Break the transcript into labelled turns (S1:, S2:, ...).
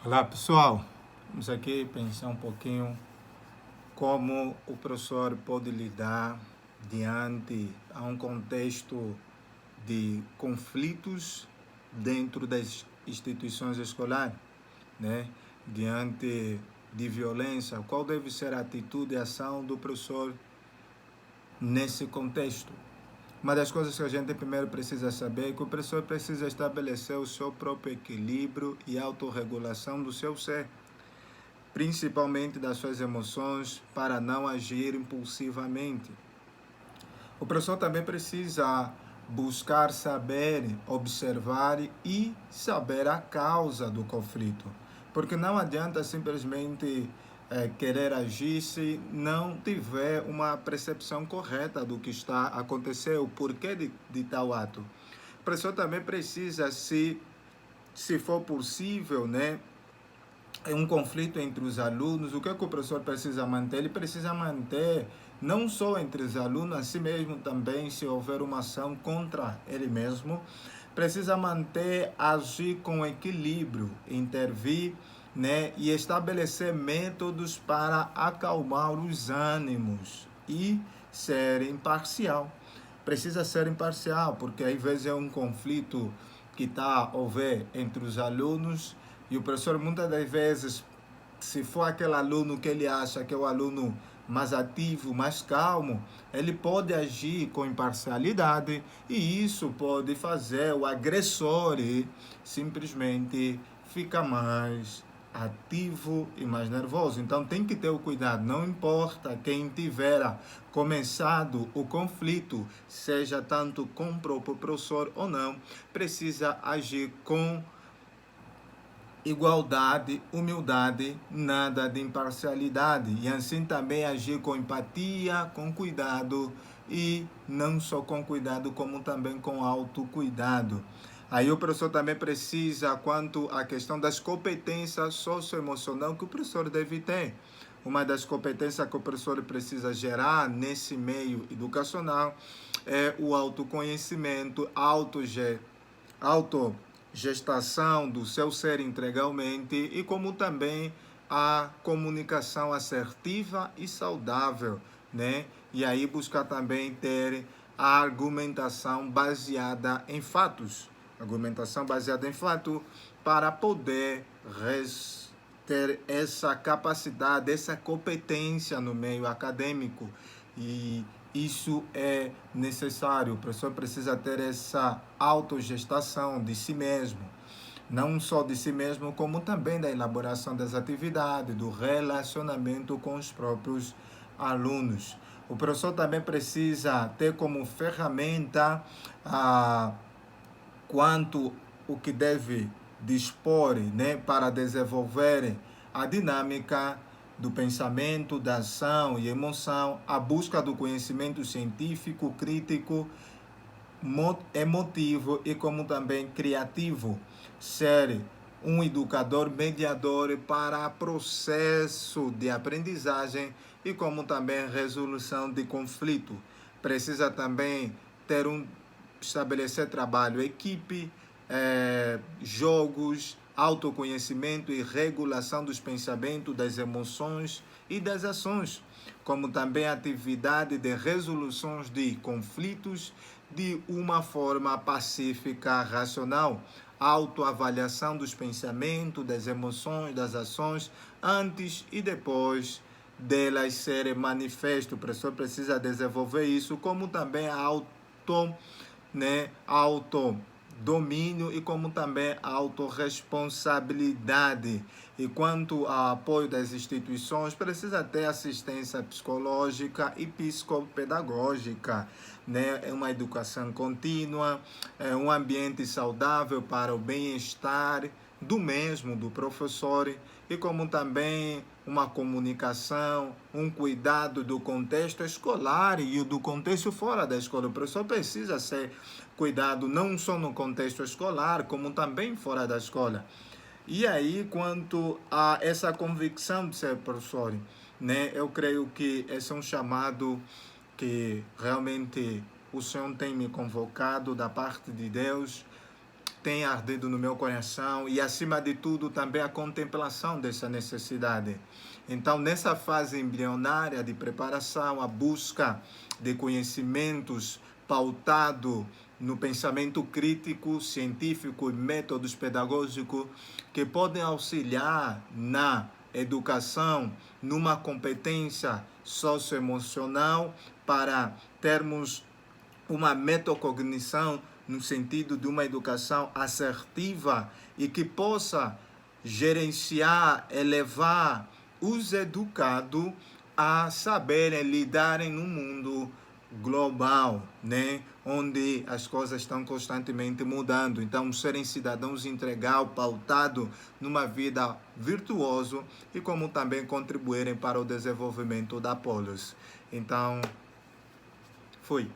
S1: Olá pessoal, vamos aqui pensar um pouquinho como o professor pode lidar diante a um contexto de conflitos dentro das instituições escolares, né? Diante de violência, qual deve ser a atitude e a ação do professor nesse contexto? Uma das coisas que a gente primeiro precisa saber é que o professor precisa estabelecer o seu próprio equilíbrio e autorregulação do seu ser, principalmente das suas emoções, para não agir impulsivamente. O professor também precisa buscar saber, observar e saber a causa do conflito, porque não adianta simplesmente querer agir se não tiver uma percepção correta do que está acontecendo, o porquê de tal ato. O professor também precisa, se for possível, né, é um conflito entre os alunos, o que, é que o professor precisa manter? Ele precisa manter não só entre os alunos, assim mesmo também se houver uma ação contra ele mesmo, precisa manter, agir com equilíbrio, intervir, né, e estabelecer métodos para acalmar os ânimos e ser imparcial. Precisa ser imparcial, porque às vezes é um conflito que está a haver entre os alunos e o professor, muitas das vezes, se for aquele aluno que ele acha que é o aluno mais ativo, mais calmo, ele pode agir com imparcialidade e isso pode fazer o agressor simplesmente ficar mais ativo e mais nervoso. Então tem que ter o cuidado, não importa quem tiver começado o conflito, seja tanto com o próprio professor ou não, precisa agir com igualdade, humildade, nada de imparcialidade. E assim também agir com empatia, com cuidado e não só com cuidado, como também com autocuidado. Aí o professor também precisa, quanto à questão das competências socioemocionais que o professor deve ter. Uma das competências que o professor precisa gerar nesse meio educacional é o autoconhecimento, autogestação do seu ser integralmente e como também a comunicação assertiva e saudável, né? E aí buscar também ter a argumentação baseada em fatos, argumentação baseada em fato para poder ter essa capacidade, essa competência no meio acadêmico. E isso é necessário. O professor precisa ter essa autogestação de si mesmo, não só de si mesmo, como também da elaboração das atividades, do relacionamento com os próprios alunos. O professor também precisa ter como ferramenta quanto o que deve dispor, né, para desenvolver a dinâmica do pensamento, da ação e emoção, a busca do conhecimento científico, crítico, emotivo e como também criativo, ser um educador mediador para processo de aprendizagem e como também resolução de conflito. Precisa também ter estabelecer trabalho, equipe, jogos, autoconhecimento e regulação dos pensamentos, das emoções e das ações, como também atividade de resoluções de conflitos de uma forma pacífica, racional, autoavaliação dos pensamentos, das emoções, das ações, antes e depois delas serem manifestas. O professor precisa desenvolver isso, como também a autodomínio e como também a autorresponsabilidade. E quanto ao apoio das instituições, precisa ter assistência psicológica e psicopedagógica, né? É uma educação contínua, é um ambiente saudável para o bem-estar do professor, e como também uma comunicação, um cuidado do contexto escolar e do contexto fora da escola. O professor precisa ser cuidado não só no contexto escolar, como também fora da escola. E aí, quanto a essa convicção de ser professor, né, eu creio que esse é um chamado que realmente o Senhor tem me convocado da parte de Deus tem ardido no meu coração e, acima de tudo, também a contemplação dessa necessidade. Então, nessa fase embrionária de preparação, a busca de conhecimentos pautado no pensamento crítico, científico e métodos pedagógicos que podem auxiliar na educação, numa competência socioemocional para termos uma metacognição no sentido de uma educação assertiva e que possa gerenciar, elevar os educados a saberem lidarem no mundo global, né? Onde as coisas estão constantemente mudando. Então, serem cidadãos integrais, pautados numa vida virtuosa e como também contribuírem para o desenvolvimento da polis. Então, fui.